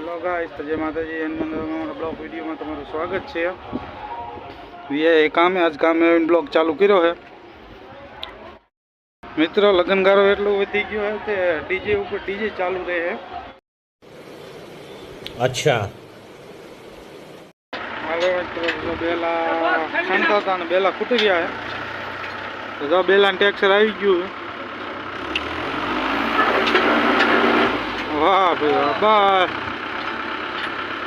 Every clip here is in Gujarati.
हेलो गाइस, तो जय माता जी। हमारा ब्लॉग वीडियो में तुम्हारा स्वागत है। ये काम है, आज काम में ब्लॉग चालू करो है। मित्रों, लगनगारो एटलो वधी गयो है कि डीजे ऊपर डीजे चालू रहे है। अच्छा हालो मित्रों, जो बेला छंटा था ने बेला फूटी गया है, तो जो बेला टेक्सर आई गयो है। वाह भाई वाह,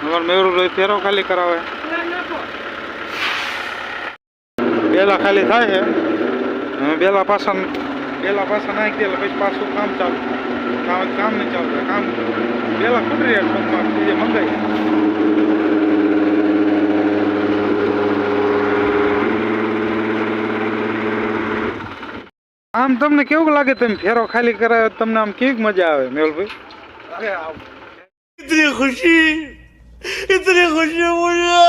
हमारे मेरू फेरो खाली करावे, बेला खाली थाय है। बेला पासा नाखी दे पीछे पाछू काम चालू। काम नहीं चालू है, काम बेला फूट रही है। डीजे मंगाई आम तमने केवुं लागे? तमे फेरो खाली करावे तमने आम केवी मजा आवे मेहुल भाई? अरे इतनी खुशी मुझे।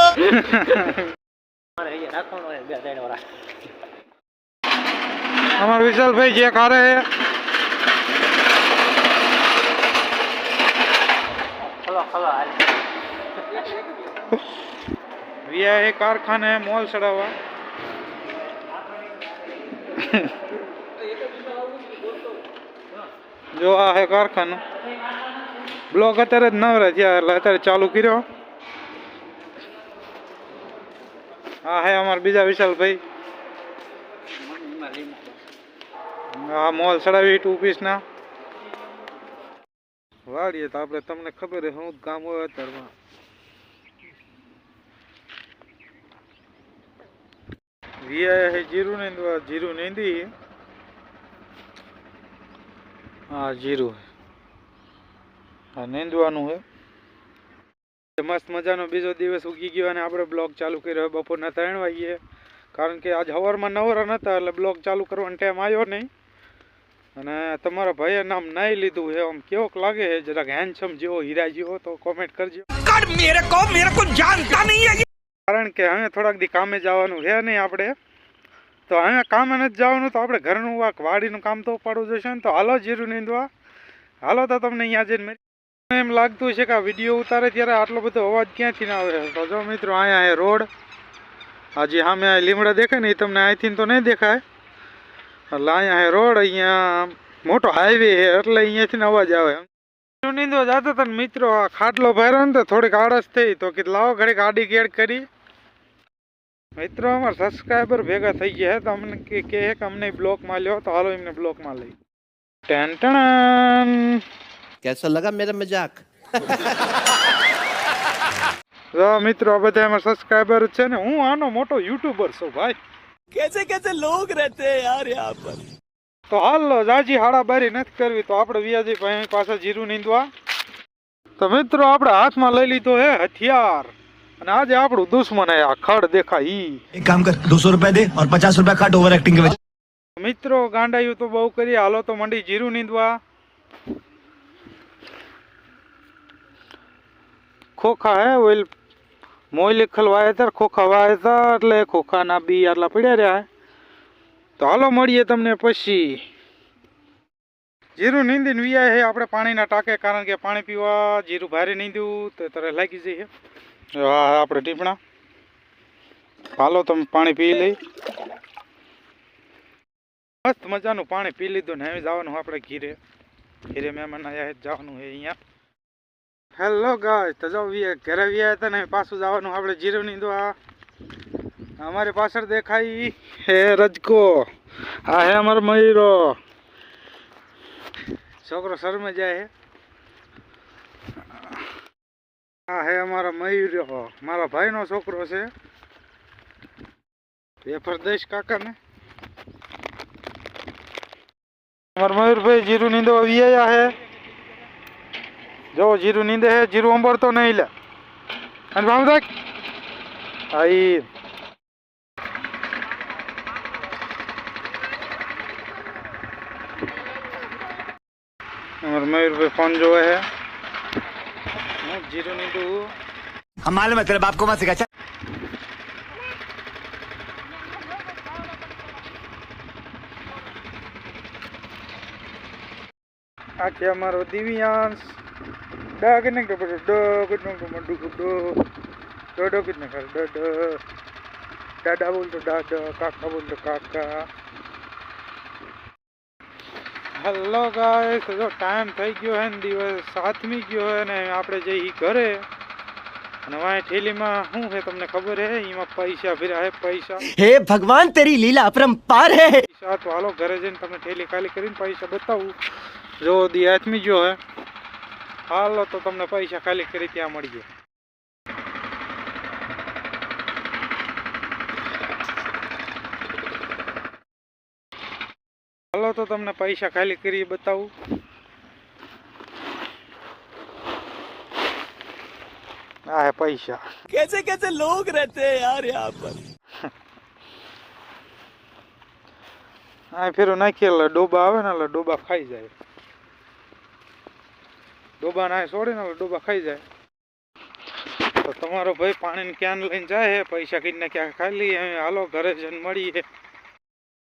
हमारे विशाल भाई जे खा रहे हैं। ये है कारखाना है मॉल सड़ावा। जो आ है कारखाना ब्लॉक अत्यारे नवरा थया એટલે અત્યારે ચાલુ કર્યો। આ હે અમાર બીજા વિશાલ ભાઈ। આ મોલ સડાવી 2 પીસ ના વાડીએ તો આપણે તમને ખબર છે હું કામ હોય અત્યારમાં। વીઆઈ है जीरू नींदी। हाँ जीरू है, हाँ नींदवानुं है। मस्त मजानो बीजो दिवस उगी गयो અને આપણે બ્લોગ ચાલુ કર્યો બપોરના 3 વાગ્યે, કારણ કે આજ સવારમાં નવરા નતા એટલે બ્લોગ ચાલુ કરવાનો ટાઈમ આવ્યો નહીં। અને તમારા ભાઈએ નામ નહીં લીધું છે, આમ કેવોક લાગે છે? જરાક હેન્ડસમ જેવો હીરા જેવો તો કોમેન્ટ કરજો। मेरे को जानता नहीं है, કારણ કે હવે થોડાક દી કામે જવાનું છે નહીં આપણે, તો હવે કામે નથી જવાનું તો આપણે ઘરનું વાડીનું કામ તો ઉપાડવું જોઈશે ને। તો હાલો જીરું નીંદવા, હાલો। તો તમને અહીંયા જઈને એમ લાગતું છે કે આ વિડીયો ઉતારે ત્યારે આટલો બધો અવાજ ક્યાંથી ના આવે? તો જો મિત્રો, અહીંયા છે રોડ। આજે સામે આ લીમડા દેખાય ને, એ તમને અહીંથી તો નહીં દેખાય, એટલે અહીંયા છે રોડ, અહીંયા મોટો હાઈવે છે એટલે અહીંયાથી અવાજ આવે। નીંદવા જતો હતા ને મિત્રો, આ ખાટલો ભર્યો ને તો થોડીક આળસ થઈ, તો કીધું લાવો ઘડીક આડી કેડ કરી। મિત્રો અમારા સબસ્ક્રાઈબર ભેગા થઈ ગયા તો અમને કે અમને બ્લોકમાં લ્યો, તો હાલો એમને બ્લોકમાં લઈ। ટેન कैसा लगा मेरा मजाक? જો મિત્રો, આ બધા અમારા સબસ્ક્રાઈબર છે ને, હું આનો મોટો યુટ્યુબર છું ભાઈ। कैसे कैसे लोग रहते हैं यार यहाँ पर। તો હાલો, જાજી હાડાબારી નથી કરવી, તો આપણે વ્યાજી ભાઈ પાસે જીરું નીંદવા। તો મિત્રો, આપણે હાથમાં લઈ લીધો હે હથિયાર, અને આજે આપણું દુશ્મન હે આ ખડ દેખાય ઈ। एक काम कर 200 रुपए दे और 50 रुपए काट ओवर एक्टिंग के वजह। મિત્રો ગાંડાયું તો બહુ કરી, હાલો તો મંડી જીરું નીંદવા। ખોખા હે ઓઇલ મોઈલી ખલવાય तर ખોખા વાય હતા, એટલે ખોખાના બી આટલા પડ્યા રહ્યા। તો હાલો મળીએ તમને પછી। જીરું નીંદીને વિયા હે આપણે પાણીના ટાંકે, કારણ કે પાણી પીવા જીરું ભારે નીંદ્યું તો તરત લાગી જઈએ। હા આપણે ટીપણા, હાલો તમે પાણી પી લઈ। મસ્ત મજાનું પાણી પી લીધું ને હવે જવાનું આપણે ઘીરે મહેમાન આવ્યા જવાનું છે અહીંયા। હેલો ગાઈસ, તો જો ઘરે વ્યા હતા ને પાછું જવાનું આપણે જીરું નીંદવા। અમારી પાછળ દેખાય હે રજકો, આ હે અમારો મયુરો, છોકરો શરમે જાય હે। આ હે અમારો મયુરો, મારા ભાઈનો છોકરો છે, વેફર દઈશ કાકાને। અમારા મયુર ભાઈ જીરું નીંદવા વિયા હે। જો જીરું નીંદે હે, જીરું અંબરતો નહીં લે, અને ભાવ દેખ આઈ। અમારા મયુર ભાઈ ફોન જોવે હે, હું જીરું નીંદું। हम मालूम है तेरे बाप को मत सिखा। આ છે અમારો દિવ્યાંશ। ડા કે નાખ ડ કે નાખ મંડુ ડ કે નાખ ડ દાદા બોલ તો દાદા, કાકા બોલ તો કાકા. હેલો ગાઈસ, જો ટાઈમ થઈ ગયો હે ને દિવસ 7મી ગયો હે ને આપણે જઈ ઘરે. અને વાય થેલીમાં શું છે તમને ખબર હે? એમાં પૈસા ભર્યા હે પૈસા. हे भगवान तेरी लीला अपरंपार है પૈસા તો હાલો ઘરે જઈને તમને થેલી ખાલી કરીને પૈસા બતાવું. જો દી 8મી ગયો હે, હાલો તો તમને પૈસા ખાલી કરી ત્યાં મળીએ. હાલો તો તમને પૈસા ખાલી કરી બતાવું. આ હે પૈસા. कैसे कैसे लोग रहते हैं यार यहाँ पर. આ ફેરો નાખીએ એટલે ડોબા આવે ને એટલે ડોબા ખાઈ જાય. ડોબા ના છોડે ને એટલે ડોબા ખાઈ જાય. તો તમારો ભાઈ પાણીની ક્યાન લઈને જાય, પૈસા કીને ક્યાં ખાલી. હાલો ઘરે જઈને મળીએ.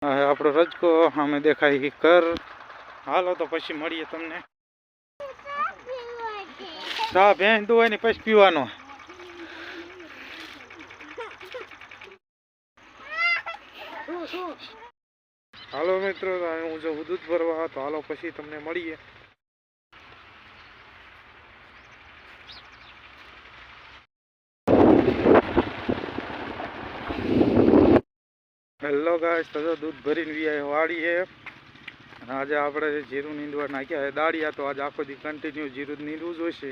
આપણો રજકો અમે દેખાય કર. હાલો તો પછી મળીએ તમને. ચા ભેંસ દોવાય ને પછી પીવાનો. હાલો મિત્રો, હું જો દૂધ ભરવા, તો હાલો પછી તમને મળીએ. હેલો ગાઈસ, તો જો દૂધ ભરીને વી વાળી છે. અને આજે આપણે જીરું નીંદવા નાખ્યા છે દાળિયા, તો આજે આખો દી કન્ટિન્યુ જીરું નીંદવું જોઈશે.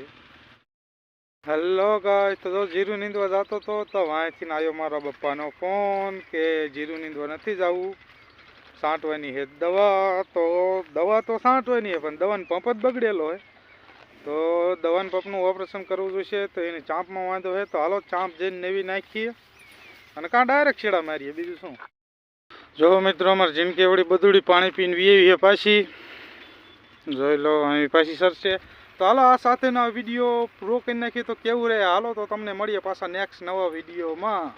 હેલો ગાઈસ, તો જો જીરું નીંદવા જતો હતો તો વાંચીને આવ્યો મારા પપ્પાનો ફોન કે જીરું નીંદવા નથી જવું, છાંટવાની છે દવા. તો દવા તો છાંટવાની છે પણ દવાનો પંપ જ બગડેલો હોય, તો દવાના પંપનું ઓપરેશન કરવું જોઈશે. તો એની ચાંપમાં વાંધો છે, તો હાલો ચાંપ જઈને નવી નાખીએ અને કાં ડાયરેક્ટ છેડા મારીએ, બીજું શું. જો મિત્રો, અમારે જિંદગી એવડી બધુડી પાણી પીને વીએવી છે પાછી. જોઈ લો અહીં પાછી સરશે. તો હાલો આ સાથેનો વિડીયો પૂરો કરી નાખીએ તો કેવું રહે. હાલો તો તમને મળીએ પાછા નેક્સ્ટ નવા વિડીયોમાં.